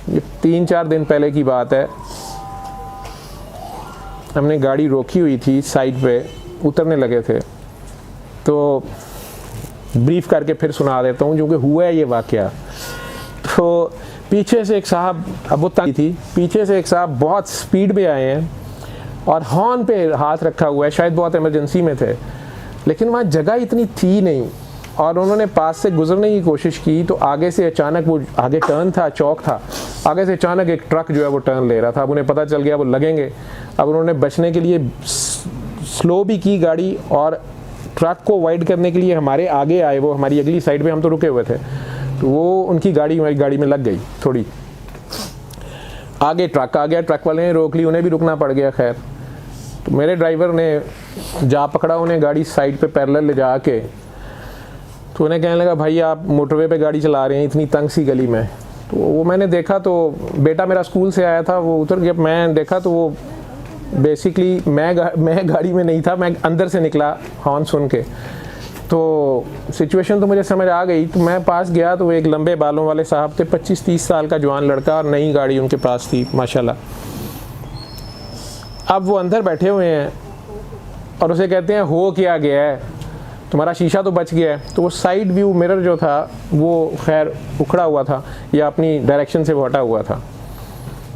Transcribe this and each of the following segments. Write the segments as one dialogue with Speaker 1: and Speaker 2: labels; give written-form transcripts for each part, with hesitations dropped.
Speaker 1: ये 3-4 दिन पहले की बात है। हमने गाड़ी रोकी हुई थी, साइड पे उतरने लगे थे, तो ब्रीफ करके फिर सुना देता हूँ जो कि हुआ है ये वाक़या। तो पीछे से एक साहब, अब वो तंग थी, पीछे से एक साहब बहुत स्पीड में आए हैं और हॉर्न पे हाथ रखा हुआ है, शायद बहुत इमरजेंसी में थे, लेकिन वहाँ जगह इतनी थी नहीं और उन्होंने पास से गुजरने की कोशिश की तो आगे से अचानक, वो आगे टर्न था, चौक था, आगे से अचानक एक ट्रक जो है वो टर्न ले रहा था। अब उन्हें पता चल गया वो लगेंगे। अब उन्होंने बचने के लिए स्लो भी की गाड़ी और ट्रक को अवॉइड करने के लिए हमारे आगे आए, वो हमारी अगली साइड पे, हम तो रुके हुए थे, तो वो उनकी गाड़ी हमारी गाड़ी में लग गई। थोड़ी आगे ट्रक आ गया, ट्रक वाले ने रोक ली, उन्हें भी रुकना पड़ गया। खैर, तो मेरे ड्राइवर ने जा पकड़ा उन्हें गाड़ी साइड पे पैरेलल ले जा के, तो उन्हें कहने लगा भाई आप मोटरवे पे गाड़ी चला रहे हैं इतनी तंग सी गली में। तो वो मैंने देखा, तो बेटा मेरा स्कूल से आया था, वो उतर गया। मैं देखा तो वो बेसिकली मैं गाड़ी में नहीं था, मैं अंदर से निकला हॉर्न सुन के। तो सिचुएशन तो मुझे समझ आ गई। तो मैं पास गया तो वो एक लंबे बालों वाले साहब थे, 25-30 साल का जवान लड़का, और नई गाड़ी उनके पास थी माशाल्लाह। अब वो अंदर बैठे हुए हैं और उसे कहते हैं हो क्या गया है, तुम्हारा शीशा तो बच गया है। तो वो साइड व्यू मिरर जो था वो खैर उखड़ा हुआ था या अपनी डायरेक्शन से हटा हुआ था।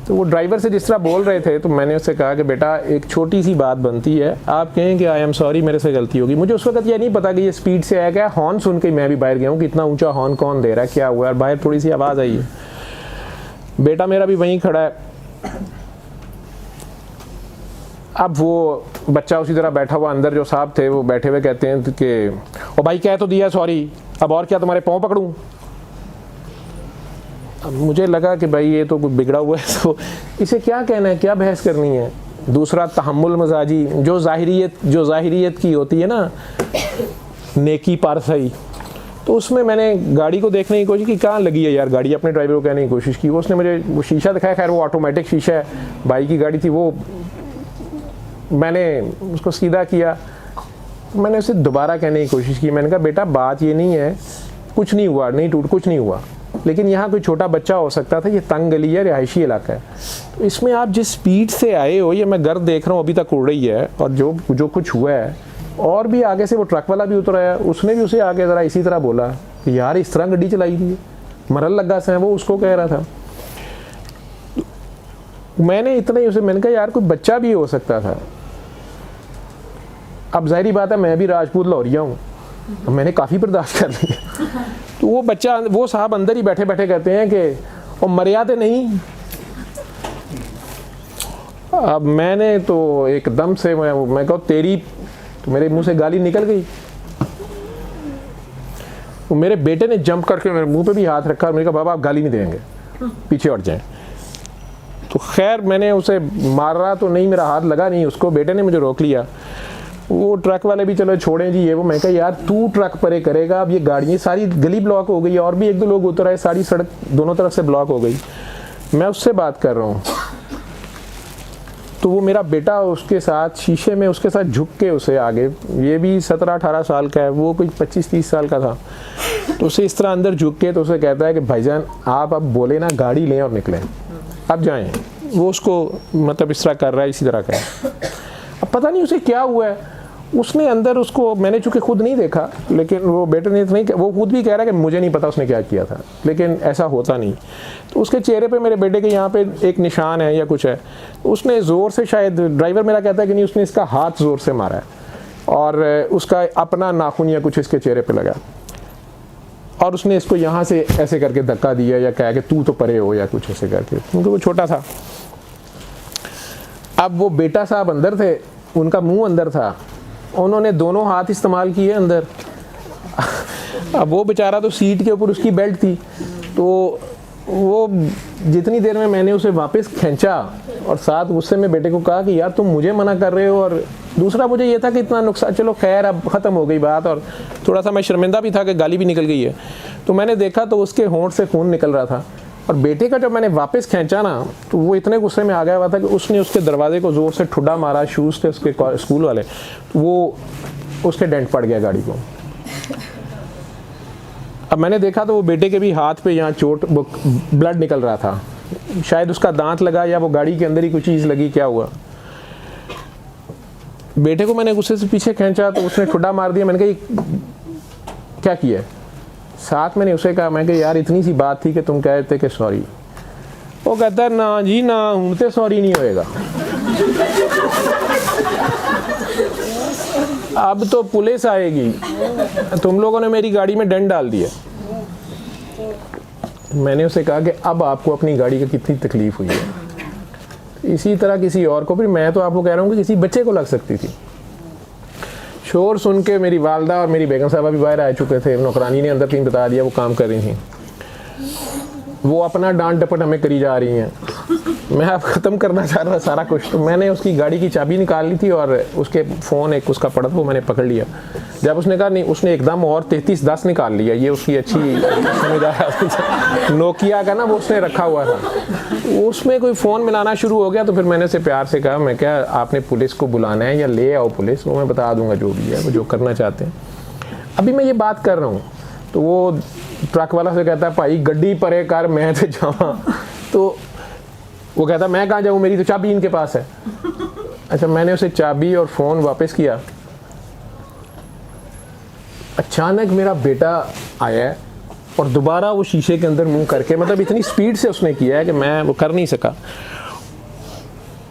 Speaker 1: तो वो ड्राइवर से जिस तरह बोल रहे थे, तो मैंने उससे कहा कि बेटा एक छोटी सी बात बनती है, आप कहें कि आई एम सॉरी, मेरे से गलती होगी। मुझे उस वक्त ये नहीं पता कि ये स्पीड से आया क्या, हॉर्न सुन के मैं भी बाहर गया हूँ कि इतना ऊंचा हॉर्न कौन दे रहा है, क्या हुआ है। बाहर थोड़ी सी आवाज़ आई है, बेटा मेरा भी वहीं खड़ा है। अब वो बच्चा उसी तरह बैठा हुआ, अंदर जो साहब थे वो बैठे हुए कहते हैं कि ओ भाई कह तो दिया सॉरी, अब और क्या तुम्हारे पाँव पकड़ूं। अब मुझे लगा कि भाई ये तो कुछ बिगड़ा हुआ है, तो इसे क्या कहना है, क्या बहस करनी है। दूसरा तहम्मुल मजाजी, जो ज़ाहिरियत की होती है ना, नेकी पर सही, तो उसमें मैंने गाड़ी को देखने की कोशिश की, कहाँ लगी है यार गाड़ी, अपने ड्राइवर को कहने की कोशिश की। उसने मुझे वो शीशा दिखाया, खैर वो ऑटोमेटिक शीशा है, भाई की गाड़ी थी। वो मैंने उसको सीधा किया, मैंने उसे दोबारा कहने की कोशिश की। मैंने कहा बेटा बात ये नहीं है, कुछ नहीं हुआ, नहीं टूट, कुछ नहीं हुआ, लेकिन यहाँ कोई छोटा बच्चा हो सकता था, ये तंग गली है, रिहायशी इलाका है, तो इसमें आप जिस स्पीड से आए हो, ये मैं गर्द देख रहा हूँ अभी तक उड़ रही है, और जो कुछ हुआ है, और भी आगे से वो ट्रक वाला भी उतर आया, उसने भी उसे आगे ज़रा इसी तरह बोला कि यार इस तरह गड्डी चलाई थी, मरल लगा से, वो उसको कह रहा था। मैंने इतना ही उसे, मैंने कहा यार कोई बच्चा भी हो सकता था। अब जाहिर बात है मैं भी राजपूत लाहौरिया हूँ, मैंने काफ़ी बर्दाश्त कर लिया। तो वो बच्चा, वो साहब अंदर ही बैठे बैठे कहते हैं कि वो मर्यादा नहीं। अब मैंने तो एकदम से मैं कहूँ तेरी, तो मेरे मुंह से गाली निकल गई। वो मेरे बेटे ने जंप करके मेरे मुंह पे भी हाथ रखा, मैंने कहा बाबा आप गाली नहीं देंगे, पीछे हट जाएं। तो खैर मैंने उसे मारा तो नहीं, मेरा हाथ लगा नहीं उसको, बेटे ने मुझे रोक लिया। वो ट्रक वाले भी चलो छोड़ें जी ये वो, मैं कहा यार तू ट्रक परे करेगा, अब ये गाड़ियाँ सारी गली ब्लॉक हो गई, और भी 1-2 लोग उतर आए, सारी सड़क दोनों तरफ से ब्लॉक हो गई। मैं उससे बात कर रहा हूँ, तो वो मेरा बेटा उसके साथ शीशे में उसके साथ झुक के उसे आगे, ये भी 17-18 साल का है, वो कोई 25-30 साल का था, तो उसे इस तरह अंदर झुक के तो उसे कहता है कि भाईजान आप अब बोले ना गाड़ी लें और निकलें, अब जाएं। वो उसको मतलब इस तरह कर रहा है, इसी तरह का। अब पता नहीं उसे क्या हुआ है, उसने अंदर उसको, मैंने चूँकि खुद नहीं देखा, लेकिन वो बेटे ने नहीं, वो खुद भी कह रहा है कि मुझे नहीं पता उसने क्या किया था, लेकिन ऐसा होता नहीं। तो उसके चेहरे पे मेरे बेटे के यहाँ पे एक निशान है या कुछ है, उसने ज़ोर से, शायद ड्राइवर मेरा कहता है कि नहीं उसने इसका हाथ ज़ोर से मारा है और उसका अपना नाखून या कुछ इसके चेहरे पर लगा, और उसने इसको यहाँ से ऐसे करके धक्का दिया या कहा कि तू तो परे हो या कुछ ऐसे करके, क्योंकि वो छोटा था। अब वो बेटा साहब अंदर थे, उनका मुंह अंदर था, उन्होंने दोनों हाथ इस्तेमाल किए अंदर। अब वो बेचारा तो सीट के ऊपर उसकी बेल्ट थी, तो वो जितनी देर में मैंने उसे वापस खींचा और साथ गुस्से में बेटे को कहा कि यार तुम मुझे मना कर रहे हो, और दूसरा मुझे ये था कि इतना नुकसान, चलो खैर अब ख़त्म हो गई बात, और थोड़ा सा मैं शर्मिंदा भी था कि गाली भी निकल गई है। तो मैंने देखा तो उसके होंठ से खून निकल रहा था, और बेटे का जब मैंने वापस खींचा ना, तो वो इतने गुस्से में आ गया हुआ था कि उसने उसके दरवाजे को ज़ोर से ठुड्डा मारा, शूज़ थे उसके स्कूल वाले, तो वो उसके डेंट पड़ गया गाड़ी को। अब मैंने देखा तो वो बेटे के भी हाथ पे यहाँ चोट, ब्लड निकल रहा था, शायद उसका दांत लगा या वो गाड़ी के अंदर ही कोई चीज़ लगी, क्या हुआ। बेटे को मैंने गुस्से से पीछे खींचा तो उसने ठुड्डा मार दिया। मैंने कहा ये क्या किया। साथ मैंने उसे कहा, मैं कहा यार इतनी सी बात थी कि तुम कहते कि सॉरी। वो कहता है ना जी ना, उनसे सॉरी नहीं होएगा। अब तो पुलिस आएगी, तुम लोगों ने मेरी गाड़ी में दंड डाल दिया। मैंने उसे कहा कि अब आपको अपनी गाड़ी की कितनी तकलीफ हुई है। इसी तरह किसी और को भी, मैं तो आपको कह रहा हूँ कि किसी बच्चे को लग सकती थी। शोर सुन के मेरी वालदा और मेरी बेगम साहबा भी बाहर आ चुके थे। नौकरानी ने अंदर तीन बता दिया, वो काम कर रही थी। वो अपना डांट डपट हमें करी जा रही हैं। मैं अब ख़त्म करना चाह रहा था सारा कुछ। तो मैंने उसकी गाड़ी की चाबी निकाल ली थी और उसके फ़ोन एक उसका पड़ा था, वो मैंने पकड़ लिया। जब उसने कहा नहीं, उसने एकदम और 3310 निकाल लिया। ये उसकी अच्छी समझ नोकिया का ना, वो उसने रखा हुआ था। उसमें कोई फ़ोन मिलाना शुरू हो गया। तो फिर मैंने उसे प्यार से कहा, मैं क्या आपने पुलिस को बुलाना है या ले आओ पुलिस, वो मैं बता दूंगा जो भी है, वो जो करना चाहते हैं। अभी मैं ये बात कर रहा हूँ तो वो ट्रक वाला से कहता है भाई गड्डी परे कर, मैं तो जावा। तो वो कहता मैं कहाँ जाऊँ, मेरी तो चाबी इनके पास है। अच्छा, मैंने उसे चाबी और फ़ोन वापस किया। अचानक मेरा बेटा आया है और दोबारा वो शीशे के अंदर मुंह करके, मतलब इतनी स्पीड से उसने किया है कि मैं वो कर नहीं सका।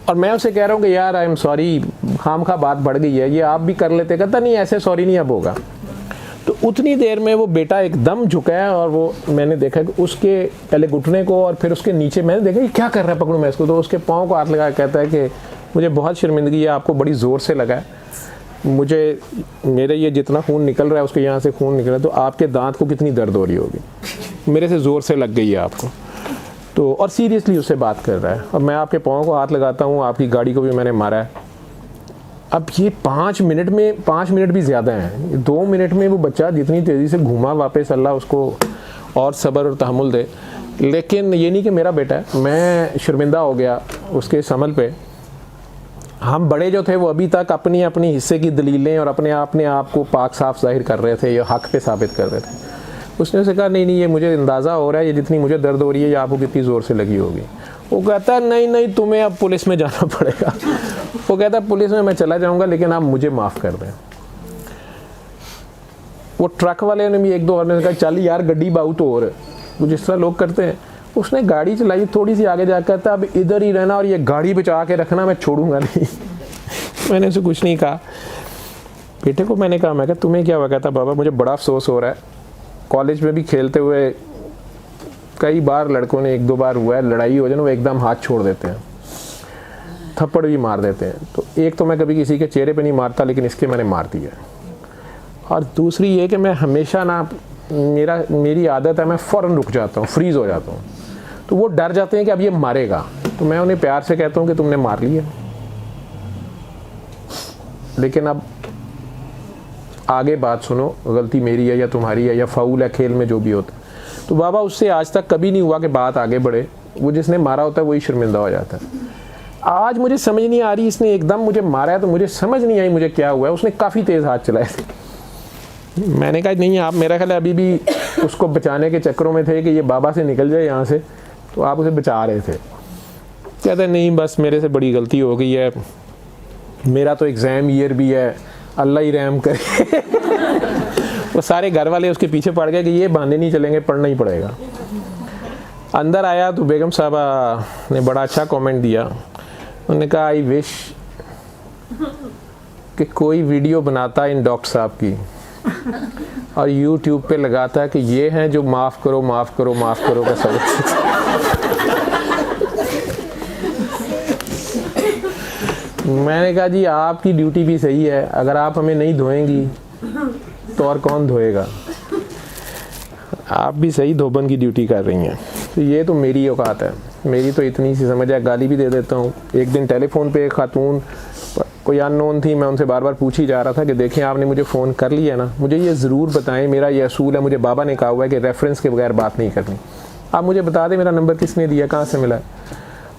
Speaker 1: और मैं उसे कह रहा हूँ कि यार आई एम सॉरी, खामखा बात बढ़ गई है, ये आप भी कर लेते। कहता नहीं ऐसे सॉरी नहीं अब होगा। तो उतनी देर में वो बेटा एकदम झुका है और वो मैंने देखा कि उसके पहले घुटने को और फिर उसके नीचे, मैंने देखा ये क्या कर रहा है, पकड़ूं मैं इसको। तो उसके पाँव को हाथ लगा कहता है कि मुझे बहुत शर्मिंदगी है, आपको बड़ी ज़ोर से लगा है, मुझे मेरे ये जितना खून निकल रहा है उसके यहाँ से खून निकल रहा है, तो आपके दांत को कितनी दर्द हो रही होगी, मेरे से ज़ोर से लग गई है आपको। तो और सीरियसली उससे बात कर रहा है। अब मैं आपके पाँव को हाथ लगाता हूँ, आपकी गाड़ी को भी मैंने मारा है। अब ये 5 मिनट में, 5 मिनट भी ज़्यादा हैं, 2 मिनट में वो बच्चा जितनी तेज़ी से घूमा वापस, अल्लाह उसको और सब्र और तहम्मुल दे। लेकिन ये नहीं कि मेरा बेटा है, मैं शर्मिंदा हो गया उसके समल पे। हम बड़े जो थे वो अभी तक अपनी अपनी हिस्से की दलीलें और अपने आप को पाक साफ जाहिर कर रहे थे, ये हक़ पे साबित कर रहे थे। उसने उसे कहा नहीं नहीं, ये मुझे अंदाज़ा हो रहा है, ये जितनी मुझे दर्द हो रही है ये आपको कितनी ज़ोर से लगी होगी। वो कहता है नहीं नहीं, तुम्हें अब पुलिस में जाना पड़ेगा। वो कहता है पुलिस में मैं चला जाऊंगा, लेकिन आप मुझे माफ़ कर दें। वो ट्रक वाले ने भी एक दो और ने कहा चल यार गड्डी बहुत और, वो जिस तरह लोग करते हैं। उसने गाड़ी चलाई थोड़ी सी आगे जाकर, कहता अब इधर ही रहना और ये गाड़ी बचा के रखना, मैं छोड़ूंगा नहीं। मैंने उसे कुछ नहीं कहा। बेटे को मैंने कहा, मैं कहा तुम्हें क्या हुआ। कहता बाबा मुझे बड़ा अफसोस हो रहा है, कॉलेज में भी खेलते हुए कई बार लड़कों ने, 1-2 बार हुआ है, लड़ाई हो जाए ना वो एकदम हाथ छोड़ देते हैं, थप्पड़ भी मार देते हैं। तो एक तो मैं कभी किसी के चेहरे पे नहीं मारता, लेकिन इसके मैंने मार दिया। और दूसरी ये कि मैं हमेशा ना, मेरी आदत है मैं फ़ौरन रुक जाता हूँ, फ्रीज़ हो जाता हूँ। तो वो डर जाते हैं कि अब ये मारेगा, तो मैं उन्हें प्यार से कहता हूँ कि तुमने मार लिया, लेकिन अब आगे बात सुनो, गलती मेरी है या तुम्हारी है या फाउल है खेल में जो भी होता है। तो बाबा उससे आज तक कभी नहीं हुआ कि बात आगे बढ़े। वो जिसने मारा होता है वही शर्मिंदा हो जाता है। आज मुझे समझ नहीं आ रही, इसने एकदम मुझे मारा है तो मुझे समझ नहीं आई मुझे क्या हुआ है। उसने काफ़ी तेज़ हाथ चलाए थे। मैंने कहा नहीं, आप मेरा ख्याल है अभी भी उसको बचाने के चक्करों में थे कि ये बाबा से निकल जाए यहाँ से, तो आप उसे बचा रहे थे। कहते नहीं बस मेरे से बड़ी गलती हो गई है, मेरा तो एग्ज़ाम ईयर भी है, अल्लाह ही रहम करे। वो सारे घर वाले उसके पीछे पड़ गए कि ये बहाने नहीं चलेंगे, पढ़ना ही पड़ेगा। अंदर आया तो बेगम साहबा ने बड़ा अच्छा कमेंट दिया। उन्होंने कहा आई विश कि कोई वीडियो बनाता इन डॉक्टर साहब की और यूट्यूब पे लगाता है कि ये हैं जो माफ़ करो माफ़ करो माफ़ करो का सबक। मैंने कहा जी आपकी ड्यूटी भी सही है, अगर आप हमें नहीं धोएंगी तो और कौन धोएगा। आप भी सही धोबन की ड्यूटी कर रही हैं। तो ये तो मेरी औकात है, मेरी तो इतनी सी समझ है, गाली भी दे देता हूँ। एक दिन टेलीफोन पे एक खातून कोई अननोन थी, मैं उनसे बार बार पूछी जा रहा था कि देखें आपने मुझे फ़ोन कर लिया ना, मुझे ये ज़रूर बताएं, मेरा ये असूल है, मुझे बाबा ने कहा हुआ है कि रेफरेंस के बगैर बात नहीं करनी। आप मुझे बता दें मेरा नंबर किसने दिया, कहाँ से मिला।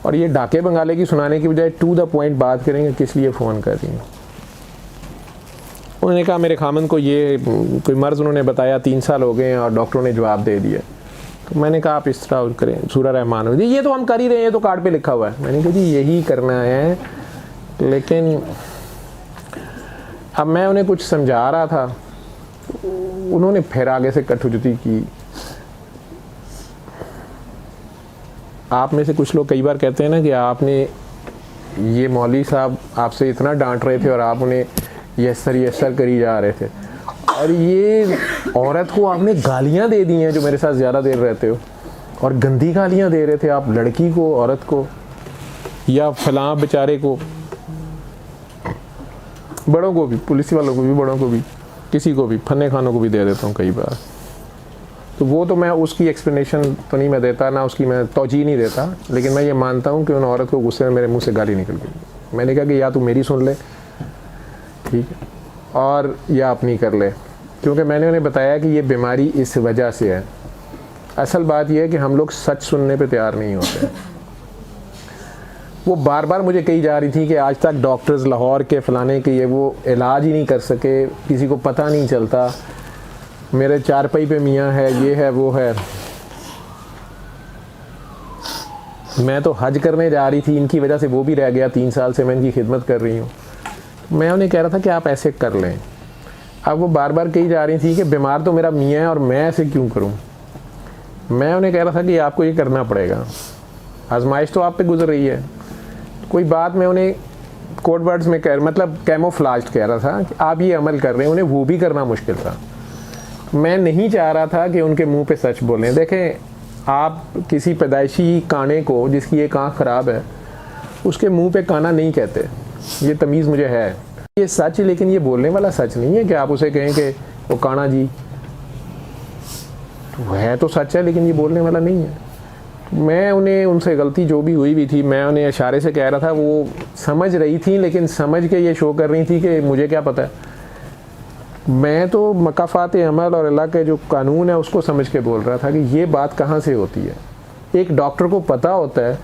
Speaker 1: और ये डाके बंगाले की सुनाने की बजाय टू द पॉइंट बात करेंगे, किस लिए फ़ोन कर रही हैं। उन्होंने कहा मेरे खामन को ये कोई मर्ज़ उन्होंने बताया, 3 साल हो गए हैं और डॉक्टरों ने जवाब दे दिया। तो मैंने कहा आप इस तरह करें, सूरा रहमान हो जी, ये तो हम कर ही रहे हैं, ये तो कार्ड पे लिखा हुआ है। मैंने कहा जी यही करना है, लेकिन अब मैं उन्हें कुछ समझा रहा था, उन्होंने फिर आगे से कटुजती की। आप में से कुछ लोग कई बार कहते हैं ना कि आपने, ये मौलवी साहब आपसे इतना डांट रहे थे और आप उन्हें यस्सर करी जा रहे थे, और ये औरत को आपने गालियां दे दी हैं जो मेरे साथ ज़्यादा देर रहते हो, और गंदी गालियां दे रहे थे आप लड़की को, औरत को, या फलां बेचारे को, बड़ों को भी, पुलिस वालों को भी, बड़ों को भी, किसी को भी, फन्ने खानों को भी दे देता हूँ कई बार। तो वो तो मैं उसकी एक्सप्लेनेशन तो नहीं मैं देता, ना उसकी मैं तौजीह नहीं देता, लेकिन मैं ये मानता हूँ कि उन औरत को गुस्से में मेरे मुंह से गाली निकल गई। मैंने कहा कि या तू मेरी सुन ले, ठीक है, और या अपनी कर ले, क्योंकि मैंने उन्हें बताया कि ये बीमारी इस वजह से है। असल बात यह है कि हम लोग सच सुनने पे तैयार नहीं होते। वो बार बार मुझे कही जा रही थी कि आज तक डॉक्टर्स लाहौर के फलाने के ये वो इलाज ही नहीं कर सके, किसी को पता नहीं चलता, मेरे चारपाई पे मियाँ है, ये है वो है। मैं तो हज करने जा रही थी, इनकी वजह से वो भी रह गया, 3 साल से मैं इनकी खिदमत कर रही हूँ। मैं उन्हें कह रहा था कि आप ऐसे कर लें। अब वो बार बार कही जा रही थी कि बीमार तो मेरा मियाँ है और मैं ऐसे क्यों करूँ। मैं उन्हें कह रहा था कि आपको ये करना पड़ेगा, आजमाइश तो आप पे गुजर रही है। कोई बात मैं उन्हें कोड वर्ड्स में मतलब कैमोफ्लाज्ड कह रहा था कि आप ये अमल कर रहे हैं, उन्हें वो भी करना मुश्किल था। मैं नहीं चाह रहा था कि उनके मुंह पे सच बोलें। देखें, आप किसी पैदाइशी काने को जिसकी एक आँख ख़राब है उसके मुंह पे काना नहीं कहते, ये तमीज़ मुझे है, ये सच है, लेकिन ये बोलने वाला सच नहीं है कि आप उसे कहें कि वो काना जी, तो है तो सच है लेकिन ये बोलने वाला नहीं है। मैं उन्हें उनसे गलती जो भी हुई थी मैं उन्हें इशारे से कह रहा था, वो समझ रही थी, लेकिन समझ के ये शो कर रही थी कि मुझे क्या पता है। मैं तो मकाफ़ात अमल और अल्लाह के जो कानून है उसको समझ के बोल रहा था कि ये बात कहाँ से होती है। एक डॉक्टर को पता होता है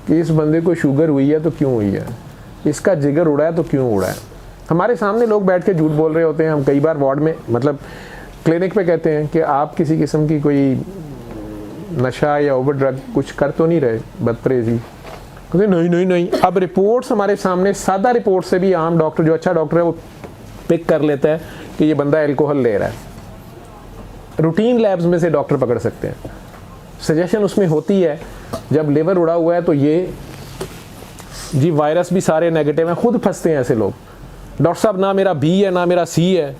Speaker 1: कि इस बंदे को शुगर हुई है तो क्यों हुई है, इसका जिगर उड़ा है तो क्यों उड़ा है। हमारे सामने लोग बैठ के झूठ बोल रहे होते हैं। हम कई बार वार्ड में, मतलब क्लिनिक पे कहते हैं कि आप किसी किस्म की कोई नशा या ओवर ड्रग कुछ कर तो नहीं रहे, बदपरहेजी। कहते नहीं। अब रिपोर्ट्स हमारे सामने, सादा रिपोर्ट से भी आम डॉक्टर जो अच्छा डॉक्टर है वो पिक कर लेता है कि ये बंदा अल्कोहल ले रहा है। रूटीन लैब्स में से डॉक्टर पकड़ सकते हैं। सजेशन उसमें होती है जब लिवर उड़ा हुआ है तो ये जी वायरस भी सारे नेगेटिव हैं, खुद फंसते हैं ऐसे लोग। डॉक्टर साहब ना मेरा बी है, ना मेरा सी है,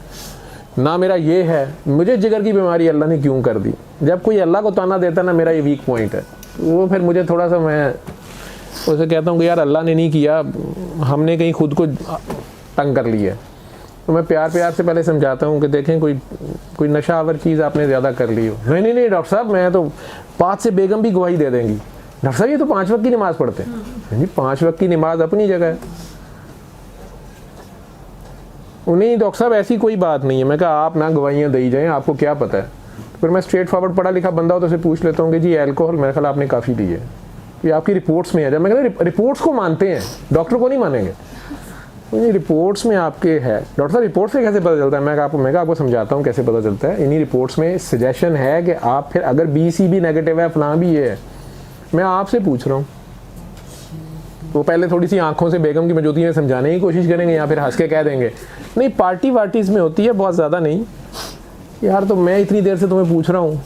Speaker 1: ना मेरा ये है, मुझे जिगर की बीमारी अल्लाह ने क्यों कर दी। जब कोई अल्लाह को ताना देता ना मेरा ये वीक पॉइंट है, वो फिर मुझे थोड़ा सा, मैं उसे कहता हूँ कि यार अल्लाह ने नहीं किया, हमने कहीं खुद को तंग कर लिया। तो मैं प्यार से पहले समझाता हूँ कि देखें कोई नशा आवर चीज़ आपने ज़्यादा कर ली हो। नहीं डॉक्टर साहब, मैं तो 5 से बेगम भी गवाही दे देंगी। डॉक्टर साहब ये तो 5 वक्त की नमाज़ पढ़ते हैं। जी 5 वक्त की नमाज अपनी जगह है। नहीं डॉक्टर साहब ऐसी कोई बात नहीं है। मैं कहा आप ना गवाहियाँ दी जाएँ, आपको क्या पता है। फिर मैं स्ट्रेट फॉरवर्ड पढ़ा लिखा बंदा हो तो उसे पूछ लेता हूँ कि जी अल्कोहल मेरे ख्याल आपने काफ़ी ली है, ये आपकी रिपोर्ट्स में है। जब मैं कहता रिपोर्ट्स को मानते हैं, डॉक्टर को नहीं मानेंगे। ये रिपोर्ट्स में आपके है। डॉक्टर साहब रिपोर्ट से कैसे पता चलता है। मैं आपको समझाता हूँ कैसे पता चलता है। इन्हीं रिपोर्ट्स में सजेशन है कि आप फिर अगर BC भी नेगेटिव है, फलां भी ये है। मैं आपसे पूछ रहा हूँ। वो पहले थोड़ी सी आंखों से बेगम की मौजूदगी में समझाने की कोशिश करेंगे या फिर हंस के कह देंगे नहीं पार्टी वार्टीज़ में होती है, बहुत ज़्यादा नहीं। यार तो मैं इतनी देर से तुम्हें पूछ रहा हूँ,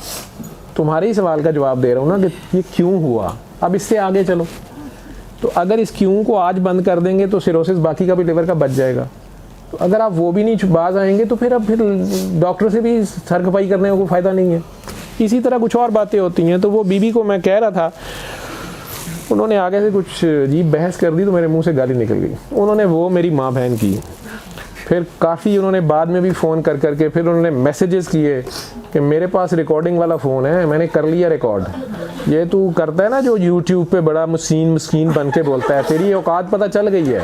Speaker 1: तुम्हारे ही सवाल का जवाब दे रहा हूँ ना कि ये क्यों हुआ। अब इससे आगे चलो। तो अगर इस क्यों को आज बंद कर देंगे तो सिरोसिस बाकी का भी लिवर का बच जाएगा। तो अगर आप वो भी नहीं बाज आएंगे तो फिर अब डॉक्टर से भी सर खपाई करने को कोई फ़ायदा नहीं है। इसी तरह कुछ और बातें होती हैं। तो वो बीबी को मैं कह रहा था, उन्होंने आगे से कुछ अजीब बहस कर दी तो मेरे मुंह से गाली निकल गई। उन्होंने वो मेरी माँ बहन की। फिर काफ़ी उन्होंने बाद में भी फ़ोन कर करके फिर उन्होंने मैसेजेस किए कि मेरे पास रिकॉर्डिंग वाला फ़ोन है, मैंने कर लिया रिकॉर्ड। ये तू करता है ना जो यूट्यूब पे बड़ा मस्कीन बन के बोलता है, तेरी औकात पता चल गई है।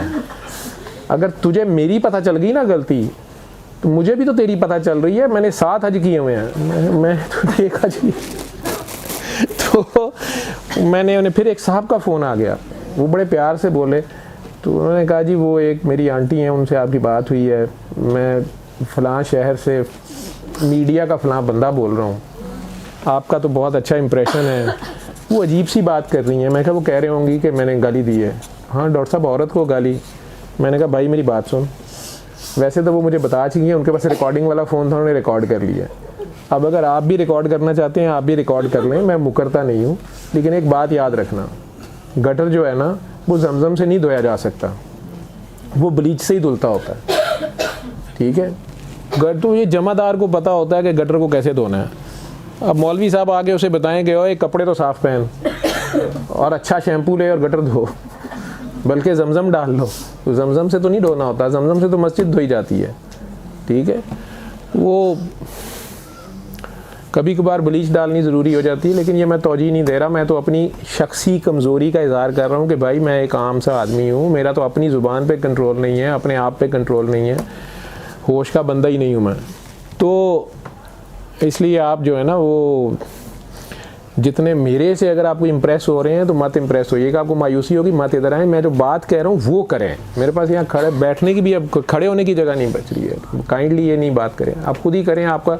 Speaker 1: अगर तुझे मेरी पता चल गई ना गलती, तो मुझे भी तो तेरी पता चल रही है। मैंने 7 हज किए हुए हैं, मैं तो 1 हज किया। तो मैंने उन्हें फिर एक साहब का फ़ोन आ गया, वो बड़े प्यार से बोले। तो उन्होंने कहा जी वो एक मेरी आंटी हैं, उनसे आपकी बात हुई है, मैं फ़लाँ शहर से मीडिया का फ़लाँ बंदा बोल रहा हूँ। आपका तो बहुत अच्छा इंप्रेशन है। वो अजीब सी बात कर रही हैं। मैं कहा वो कह रहे होंगी कि मैंने गाली दी है। हाँ डॉक्टर साहब औरत को गाली। मैंने कहा भाई मेरी बात सुन, वैसे तो वो मुझे बता चुकी हैं, उनके पास रिकॉर्डिंग वाला फ़ोन था, उन्होंने रिकॉर्ड कर लिया। अब अगर आप भी रिकॉर्ड करना चाहते हैं आप भी रिकॉर्ड कर लें, मैं मुकरता नहीं हूँ। लेकिन एक बात याद रखना, गटर जो है ना वो जमजम से नहीं धोया जा सकता, वो ब्लीच से ही धुलता होता है। ठीक है, गटर तो ये जमादार को पता होता है कि गटर को कैसे धोना है। अब मौलवी साहब आके उसे बताएं कि ओए कपड़े तो साफ़ पहन और अच्छा शैम्पू ले और गटर धो, बल्कि जमजम डाल लो। तो जमजम से तो नहीं धोना होता, जमजम से तो मस्जिद धोई जाती है। ठीक है, वो कभी कभार ब्लीच डालनी ज़रूरी हो जाती है, लेकिन ये मैं तौजीह नहीं दे रहा। मैं तो अपनी शख्सी कमज़ोरी का इज़हार कर रहा हूँ कि भाई मैं एक आम सा आदमी हूँ, मेरा तो अपनी ज़ुबान पे कंट्रोल नहीं है, अपने आप पे कंट्रोल नहीं है, होश का बंदा ही नहीं हूँ मैं। तो इसलिए आप जो है ना वो जितने मेरे से अगर आपको इम्प्रेस हो रहे हैं तो मत इम्प्रेस होइएगा। आपको मायूसी होगी मत इधर आएँ। मैं जो बात कह रहा हूँ वो करें। मेरे पास यहाँ खड़े बैठने की भी अब खड़े होने की जगह नहीं बच रही है। काइंडली ये नहीं बात करें, आप खुद ही करें। आपका